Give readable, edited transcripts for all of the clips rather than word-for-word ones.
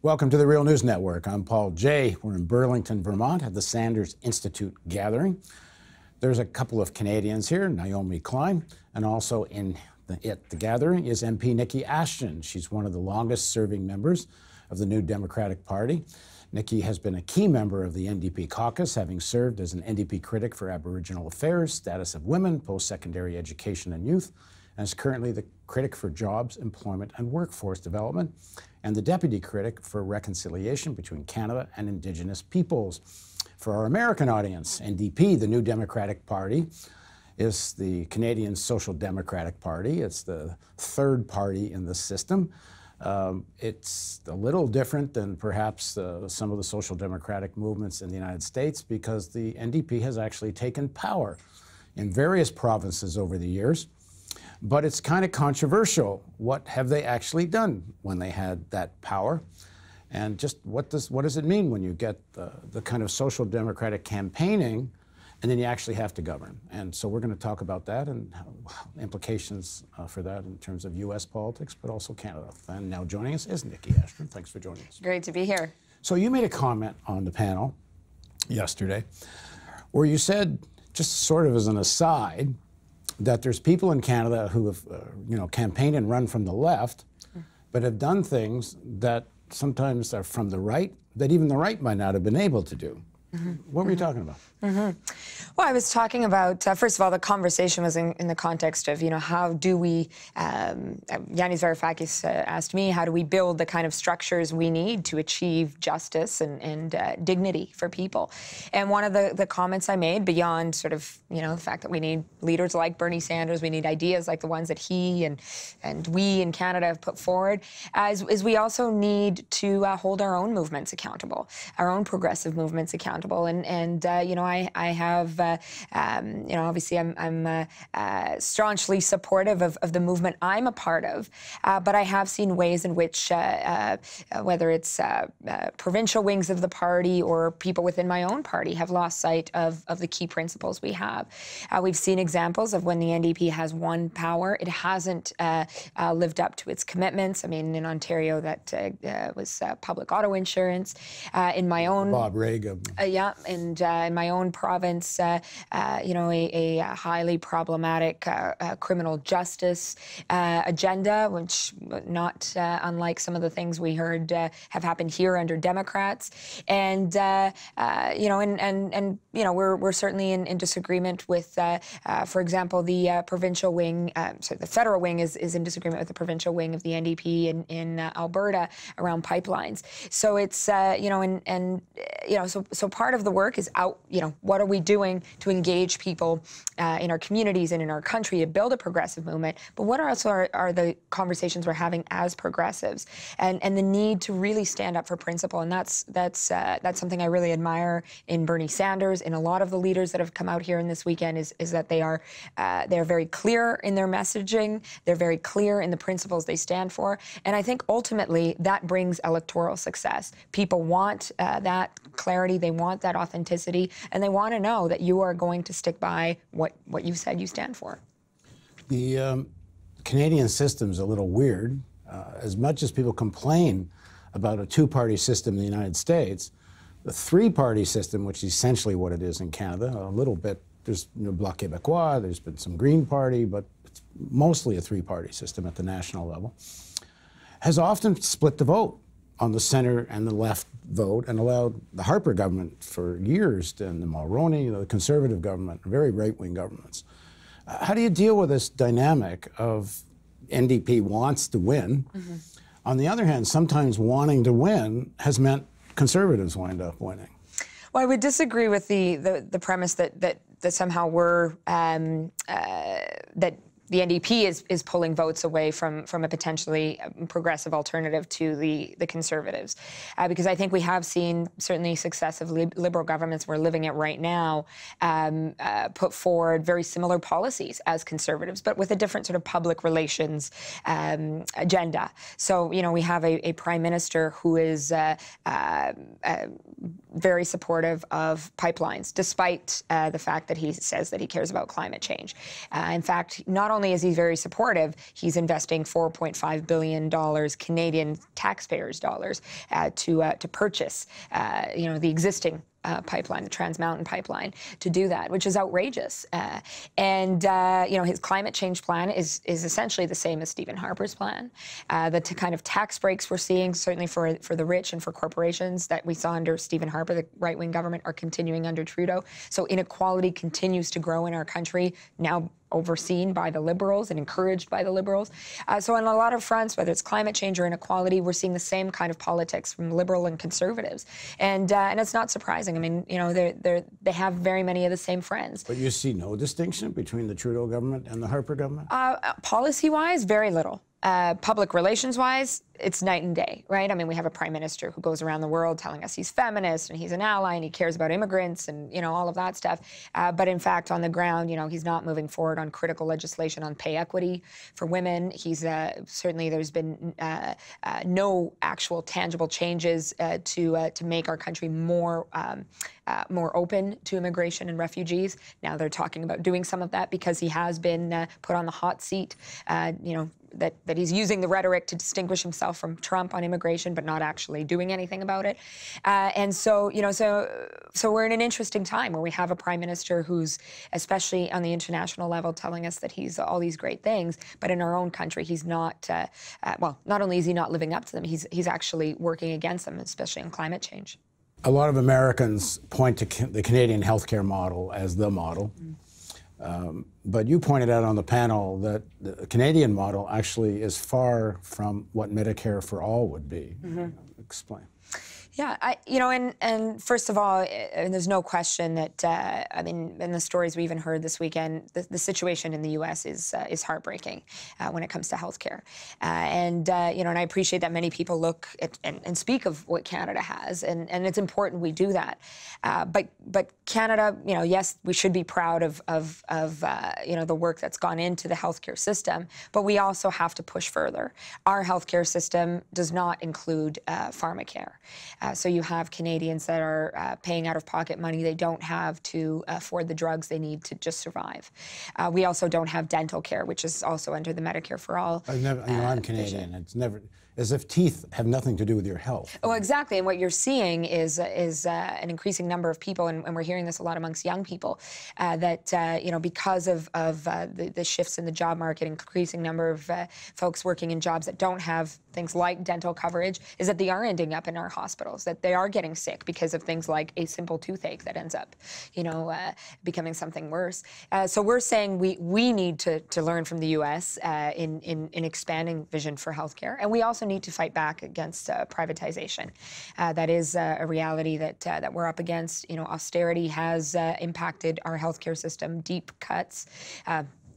Welcome to the Real News Network. I'm Paul Jay. We're in Burlington, Vermont at the Sanders Institute gathering. There's a couple of Canadians here, Naomi Klein, and also at the gathering is MP Niki Ashton. She's one of the longest serving members of the New Democratic Party. Niki has been a key member of the NDP caucus, having served as an NDP critic for Aboriginal affairs, status of women, post-secondary education and youth, and is currently the critic for jobs, employment and workforce development, and the deputy critic for reconciliation between Canada and Indigenous peoples. For our American audience, NDP, the New Democratic Party, is the Canadian Social Democratic Party. It's the third party in the system. It's a little different than perhaps some of the social democratic movements in the United States because the NDP has actually taken power in various provinces over the years. But it's kind of controversial. What have they actually done when they had that power? And just what does it mean when you get the kind of social democratic campaigning and then you actually have to govern? And so we're going to talk about that and implications for that in terms of U.S. politics, but also Canada. And now joining us is Niki Ashton. Thanks for joining us. Great to be here. So you made a comment on the panel yesterday where you said, just sort of as an aside, that there's people in Canada who have, campaigned and run from the left, but have done things that sometimes are from the right that even the right might not have been able to do. What were you talking about? Well, I was talking about, first of all, the conversation was in the context of, how do we, Yanis Varoufakis asked me, how do we build the kind of structures we need to achieve justice and dignity for people? And one of the comments I made, beyond sort of, the fact that we need leaders like Bernie Sanders, we need ideas like the ones that he and we in Canada have put forward, is we also need to hold our own movements accountable, our own progressive movements accountable. I have, obviously I'm staunchly supportive of the movement I'm a part of, but I have seen ways in which, whether it's provincial wings of the party or people within my own party, have lost sight of the key principles we have. We've seen examples of when the NDP has won power, it hasn't lived up to its commitments. I mean, in Ontario, that was public auto insurance. In my own Bob Reagan. Yeah, and in my own province, a highly problematic criminal justice agenda, which not unlike some of the things we heard have happened here under Democrats, and we're certainly in disagreement with, for example, the provincial wing. So the federal wing is in disagreement with the provincial wing of the NDP in Alberta around pipelines. So it's so part of the work is out, what are we doing to engage people in our communities and in our country to build a progressive movement, but what also are the conversations we're having as progressives, and the need to really stand up for principle. And that's something I really admire in Bernie Sanders, in a lot of the leaders that have come out here in this weekend, is that they're very clear in their messaging, they're very clear in the principles they stand for, and I think ultimately that brings electoral success. People want that clarity, they want that authenticity, and they want to know that you are going to stick by what you said you stand for. The Canadian system's a little weird. As much as people complain about a two-party system in the United States, the three-party system, which is essentially what it is in Canada, a little bit, there's Bloc Québécois, there's been some Green Party, but it's mostly a three-party system at the national level, has often split the vote on the center and the left vote and allowed the Harper government for years, and the Mulroney, the Conservative government, very right-wing governments. How do you deal with this dynamic of NDP wants to win? On the other hand, sometimes wanting to win has meant Conservatives wind up winning. Well, I would disagree with the premise that somehow we're that the NDP is pulling votes away from a potentially progressive alternative to the Conservatives. Because I think we have seen certainly successive Liberal governments we're living it right now put forward very similar policies as Conservatives, but with a different sort of public relations agenda. So, we have a Prime Minister who is very supportive of pipelines, despite the fact that he says that he cares about climate change. In fact, not only is he very supportive, he's investing $4.5 billion Canadian taxpayers' dollars to purchase, the existing pipeline, the Trans Mountain pipeline, to do that, which is outrageous. His climate change plan is essentially the same as Stephen Harper's plan. The kind of tax breaks we're seeing, certainly for the rich and for corporations, that we saw under Stephen Harper, the right-wing government, are continuing under Trudeau. So inequality continues to grow in our country, now overseen by the Liberals and encouraged by the Liberals. So on a lot of fronts, whether it's climate change or inequality, we're seeing the same kind of politics from Liberal and Conservatives. And it's not surprising. I mean, they have very many of the same friends. But you see no distinction between the Trudeau government and the Harper government? Policy-wise, very little. Public relations-wise, it's night and day, right? I mean, we have a prime minister who goes around the world telling us he's feminist and he's an ally and he cares about immigrants and, all of that stuff. But in fact, on the ground, he's not moving forward on critical legislation on pay equity for women. He's certainly, there's been no actual tangible changes to make our country more open to immigration and refugees. Now they're talking about doing some of that because he has been put on the hot seat, that he's using the rhetoric to distinguish himself from Trump on immigration, but not actually doing anything about it. So we're in an interesting time where we have a prime minister who's, especially on the international level, telling us that he's all these great things, but in our own country, he's not, not only is he not living up to them, he's actually working against them, especially on climate change. A lot of Americans point to the Canadian healthcare model as the model. But you pointed out on the panel that the Canadian model actually is far from what Medicare for all would be. Explain. Yeah, and first of all, and there's no question that, in the stories we even heard this weekend, the situation in the U.S. is heartbreaking when it comes to healthcare. And I appreciate that many people look at and speak of what Canada has, and it's important we do that. But Canada, yes, we should be proud of the work that's gone into the healthcare system, but we also have to push further. Our healthcare system does not include pharmacare. So you have Canadians that are paying out-of-pocket money they don't have to afford the drugs they need to just survive. We also don't have dental care, which is also under the Medicare for All. I'm Canadian. It's never as if teeth have nothing to do with your health. Oh, exactly. And what you're seeing is an increasing number of people, and we're hearing this a lot amongst young people, that because of the shifts in the job market, increasing number of folks working in jobs that don't have things like dental coverage, is that they are ending up in our hospitals, that they are getting sick because of things like a simple toothache that ends up, becoming something worse. So we're saying we need to learn from the U.S. In expanding vision for healthcare, and we also need to fight back against privatization. That is a reality that we're up against. Austerity has impacted our healthcare system, deep cuts.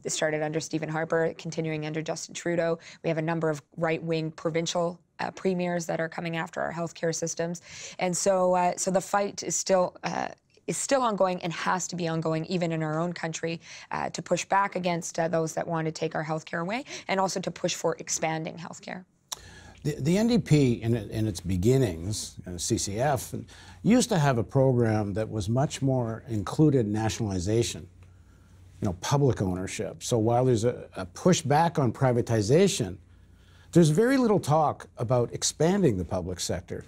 This started under Stephen Harper, continuing under Justin Trudeau. We have a number of right-wing provincial premiers that are coming after our healthcare systems, and so the fight is still ongoing and has to be ongoing, even in our own country, to push back against those that want to take our healthcare away, and also to push for expanding healthcare. The NDP, in its beginnings, CCF, used to have a program that was much more included nationalization, public ownership. So while there's a pushback on privatization, there's very little talk about expanding the public sector.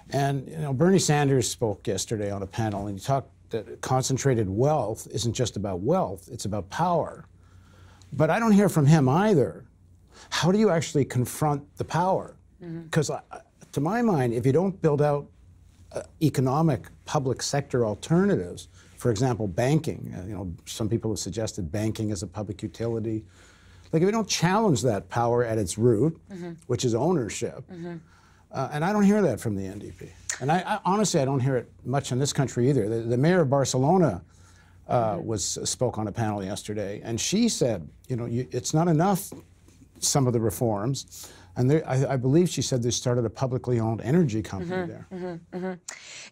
And Bernie Sanders spoke yesterday on a panel, and he talked that concentrated wealth isn't just about wealth, it's about power. But I don't hear from him either. How do you actually confront the power? Because to my mind, if you don't build out economic public sector alternatives, for example, banking, some people have suggested banking as a public utility. Like, if we don't challenge that power at its root, which is ownership, and I don't hear that from the NDP. And I honestly, I don't hear it much in this country either. The mayor of Barcelona spoke on a panel yesterday, and she said, it's not enough, some of the reforms. And I believe she said they started a publicly owned energy company there.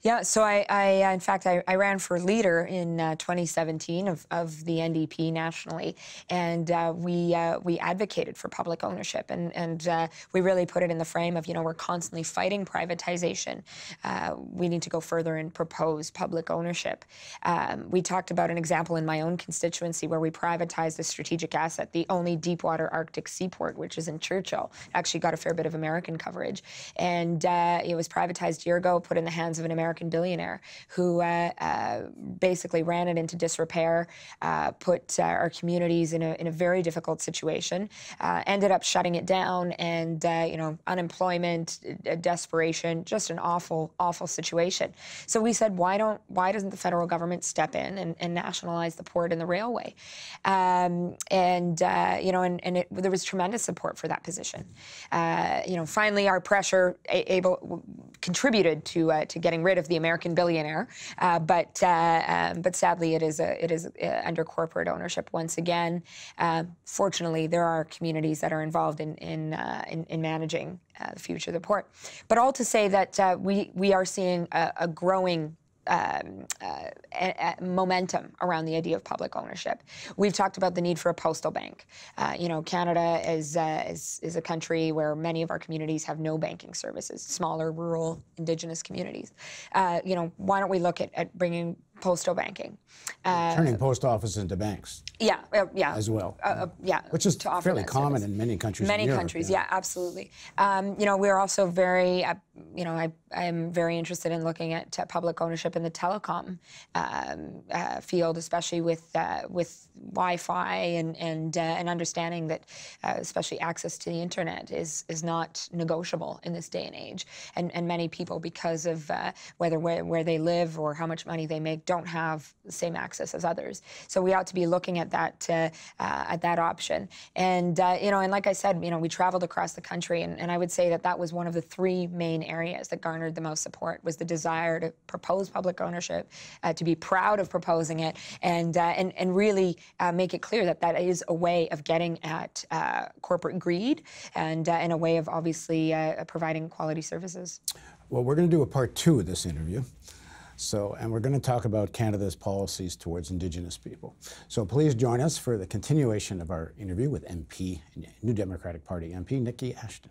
Yeah, so in fact, I ran for leader in 2017 of the NDP nationally, and we advocated for public ownership, and we really put it in the frame of, we're constantly fighting privatization. We need to go further and propose public ownership. We talked about an example in my own constituency where we privatized a strategic asset, the only deepwater Arctic seaport, which is in Churchill. Actually got a fair bit of American coverage. And it was privatized a year ago, put in the hands of an American billionaire who basically ran it into disrepair, put our communities in a very difficult situation, ended up shutting it down, and unemployment, desperation, just an awful, awful situation. So we said, why doesn't the federal government step in and nationalize the port and the railway? There was tremendous support for that position. Finally, our pressure contributed to getting rid of the American billionaire, but sadly, it is under corporate ownership once again. Fortunately, there are communities that are involved in managing the future of the port. But all to say that we are seeing a growing momentum around the idea of public ownership. We've talked about the need for a postal bank. Canada is a country where many of our communities have no banking services, smaller, rural, Indigenous communities. Why don't we look at bringing postal banking? Turning post offices into banks. Yeah. As well. Yeah. Which is fairly common in many countries. Many countries, yeah, absolutely. We're also very, I'm very interested in looking at public ownership in the telecom field, especially with Wi-Fi and understanding that, especially access to the internet is not negotiable in this day and age. And many people, because of where they live or how much money they make, don't have the same access as others. So we ought to be looking at that option. And and like I said, we traveled across the country, and I would say that was one of the three main areas that garnered the most support, was the desire to propose public ownership, to be proud of proposing it, and really make it clear that is a way of getting at corporate greed and a way of obviously providing quality services. Well, we're going to do a part 2 of this interview. And we're going to talk about Canada's policies towards Indigenous people. So please join us for the continuation of our interview with MP, New Democratic Party MP Niki Ashton.